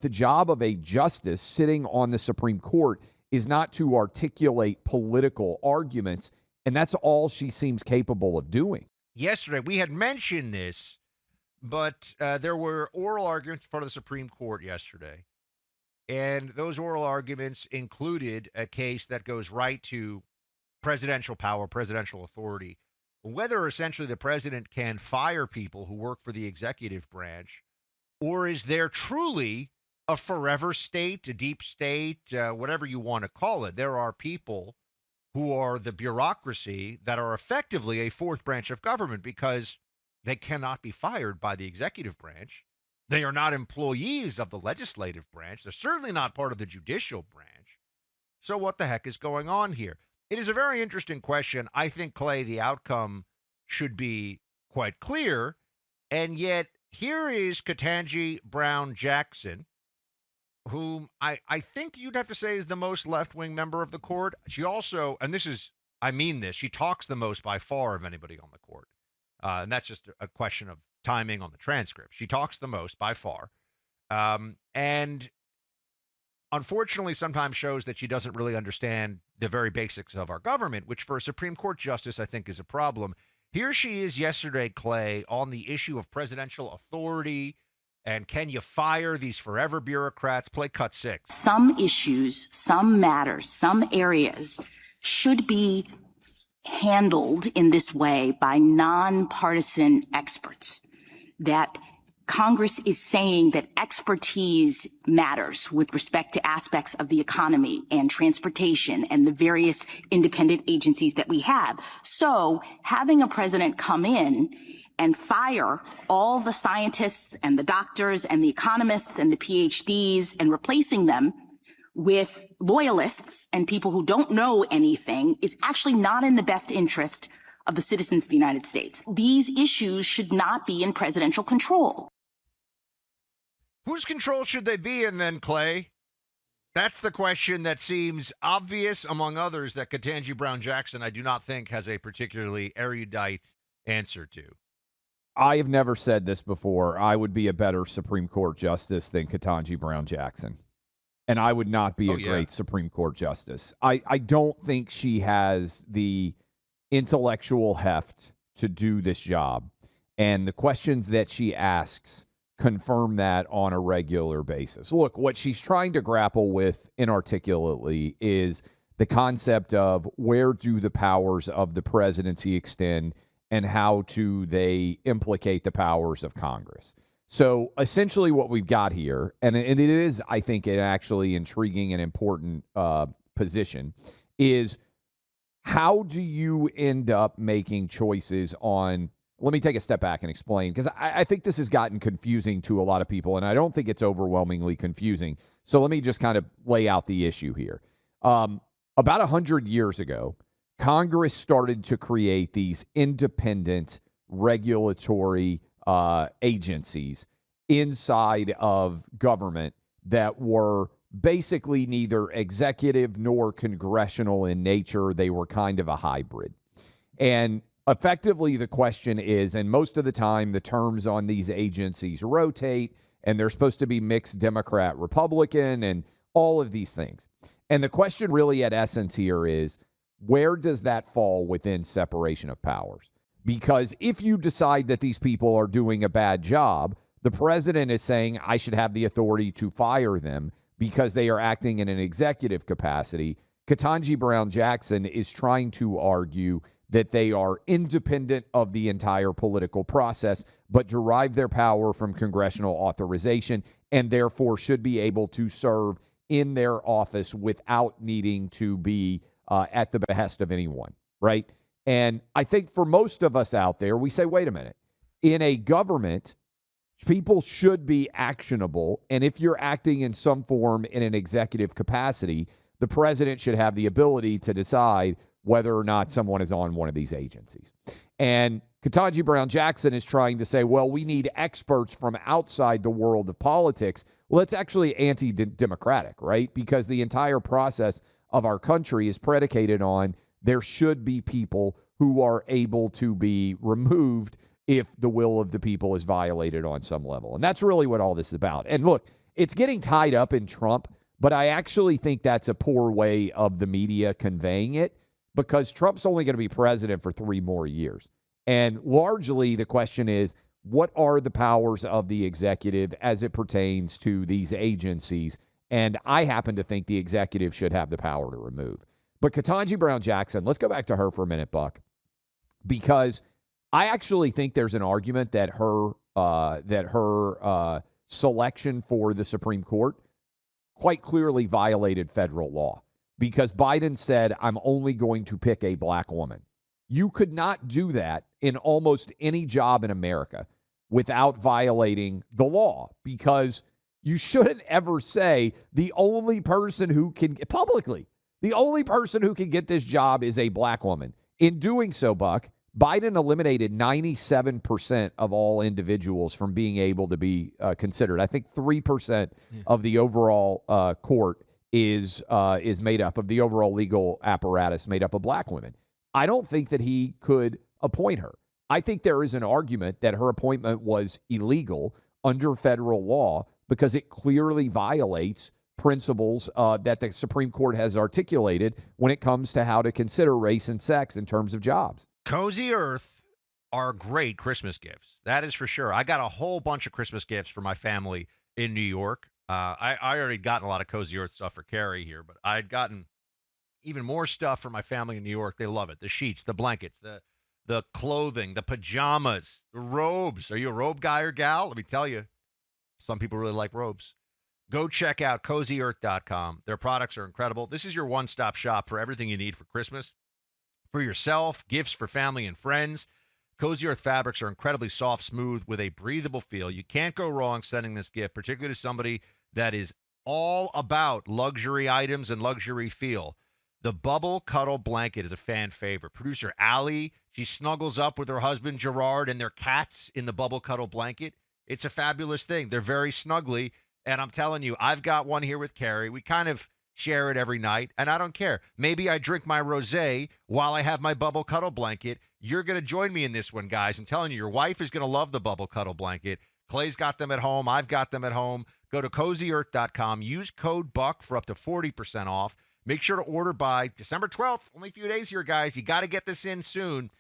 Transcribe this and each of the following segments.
The job of a justice sitting on the Supreme Court is not to articulate political arguments, and that's all she seems capable of doing. Yesterday, we had mentioned this, but there were oral arguments in front of the Supreme Court yesterday. And those oral arguments included a case that goes right to presidential power, presidential authority, whether essentially the president can fire people who work for the executive branch, or is there truly a forever state, a deep state, whatever you want to call it. There are people who are the bureaucracy that are effectively a fourth branch of government because they cannot be fired by the executive branch. They are not employees of the legislative branch. They're certainly not part of the judicial branch. So what the heck is going on here? It is a very interesting question. I think, Clay, the outcome should be quite clear. And yet here is Ketanji Brown Jackson, whom I think you'd have to say is the most left-wing member of the court. She also, and this is, I mean this, she talks the most by far of anybody on the court. And that's just a question of timing on the transcript. She talks the most by far. And unfortunately sometimes shows that she doesn't really understand the very basics of our government, which for a Supreme Court justice, I think is a problem. Here she is yesterday, Clay, on the issue of presidential authority and can you fire these forever bureaucrats? Play cut 6. Some issues, some matters, some areas should be handled in this way by nonpartisan experts. That Congress is saying that expertise matters with respect to aspects of the economy and transportation and the various independent agencies that we have. So having a president come in and fire all the scientists and the doctors and the economists and the PhDs and replacing them with loyalists and people who don't know anything is actually not in the best interest of the citizens of the United States. These issues should not be in presidential control. Whose control should they be in then, Clay? That's the question that seems obvious, among others, that Ketanji Brown Jackson, I do not think, has a particularly erudite answer to. I have never said this before. I would be a better Supreme Court justice than Ketanji Brown Jackson. And I would not be a great Supreme Court justice. I don't think she has the intellectual heft to do this job. And the questions that she asks confirm that on a regular basis. Look, what she's trying to grapple with inarticulately is the concept of where do the powers of the presidency extend and how do they implicate the powers of Congress. So essentially what we've got here, and it is, I think, an actually intriguing and important position, is how do you end up making choices on, let me take a step back and explain, because I think this has gotten confusing to a lot of people, and I don't think it's overwhelmingly confusing. So let me just kind of lay out the issue here. About 100 years ago, Congress started to create these independent regulatory agencies inside of government that were basically neither executive nor congressional in nature. They were kind of a hybrid. And effectively, the question is, and most of the time, the terms on these agencies rotate, and they're supposed to be mixed Democrat, Republican, and all of these things. And the question really at essence here is, where does that fall within separation of powers? Because if you decide that these people are doing a bad job, the president is saying, I should have the authority to fire them because they are acting in an executive capacity. Ketanji Brown Jackson is trying to argue that they are independent of the entire political process, but derive their power from congressional authorization and therefore should be able to serve in their office without needing to be at the behest of anyone, right? And I think for most of us out there, we say, wait a minute. In a government, people should be actionable. And if you're acting in some form in an executive capacity, the president should have the ability to decide whether or not someone is on one of these agencies. And Ketanji Brown Jackson is trying to say, well, we need experts from outside the world of politics. Well, it's actually anti-democratic, right? Because the entire process of our country is predicated on there should be people who are able to be removed if the will of the people is violated on some level. And that's really what all this is about. And look, it's getting tied up in Trump, but I actually think that's a poor way of the media conveying it because Trump's only going to be president for 3 more years. And largely the question is, what are the powers of the executive as it pertains to these agencies? And I happen to think the executive should have the power to remove. But Ketanji Brown Jackson, let's go back to her for a minute, Buck, because I actually think there's an argument that her selection for the Supreme Court quite clearly violated federal law because Biden said, I'm only going to pick a black woman. You could not do that in almost any job in America without violating the law because you shouldn't ever say the only person who can, publicly, the only person who can get this job is a black woman. In doing so, Buck, Biden eliminated 97% of all individuals from being able to be considered. I think 3% of the overall court is made up of the overall legal apparatus made up of black women. I don't think that he could appoint her. I think there is an argument that her appointment was illegal under federal law because it clearly violates principles that the Supreme Court has articulated when it comes to how to consider race and sex in terms of jobs. Cozy Earth are great Christmas gifts. That is for sure. I got a whole bunch of Christmas gifts for my family in New York. I already gotten a lot of Cozy Earth stuff for Carrie here, but I'd gotten even more stuff for my family in New York. They love it. The sheets, the blankets, the clothing, the pajamas, the robes. Are you a robe guy or gal? Let me tell you, some people really like robes. Go check out CozyEarth.com. Their products are incredible. This is your one-stop shop for everything you need for Christmas. For yourself, gifts for family and friends. Cozy Earth fabrics are incredibly soft, smooth, with a breathable feel. You can't go wrong sending this gift, particularly to somebody that is all about luxury items and luxury feel. The Bubble Cuddle Blanket is a fan favorite. Producer Allie, she snuggles up with her husband Gerard and their cats in the Bubble Cuddle Blanket. It's a fabulous thing. They're very snuggly, and I'm telling you, I've got one here with Carrie. We kind of share it every night, and I don't care. Maybe I drink my rosé while I have my Bubble Cuddle Blanket. You're going to join me in this one, guys. I'm telling you, your wife is going to love the Bubble Cuddle Blanket. Clay's got them at home. I've got them at home. Go to CozyEarth.com. Use code BUCK for up to 40% off. Make sure to order by December 12th. Only a few days here, guys. You got to get this in soon.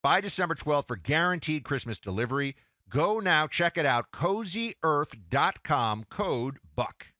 By December 12th for guaranteed Christmas delivery. Go now. Check it out. CozyEarth.com. Code BUCK.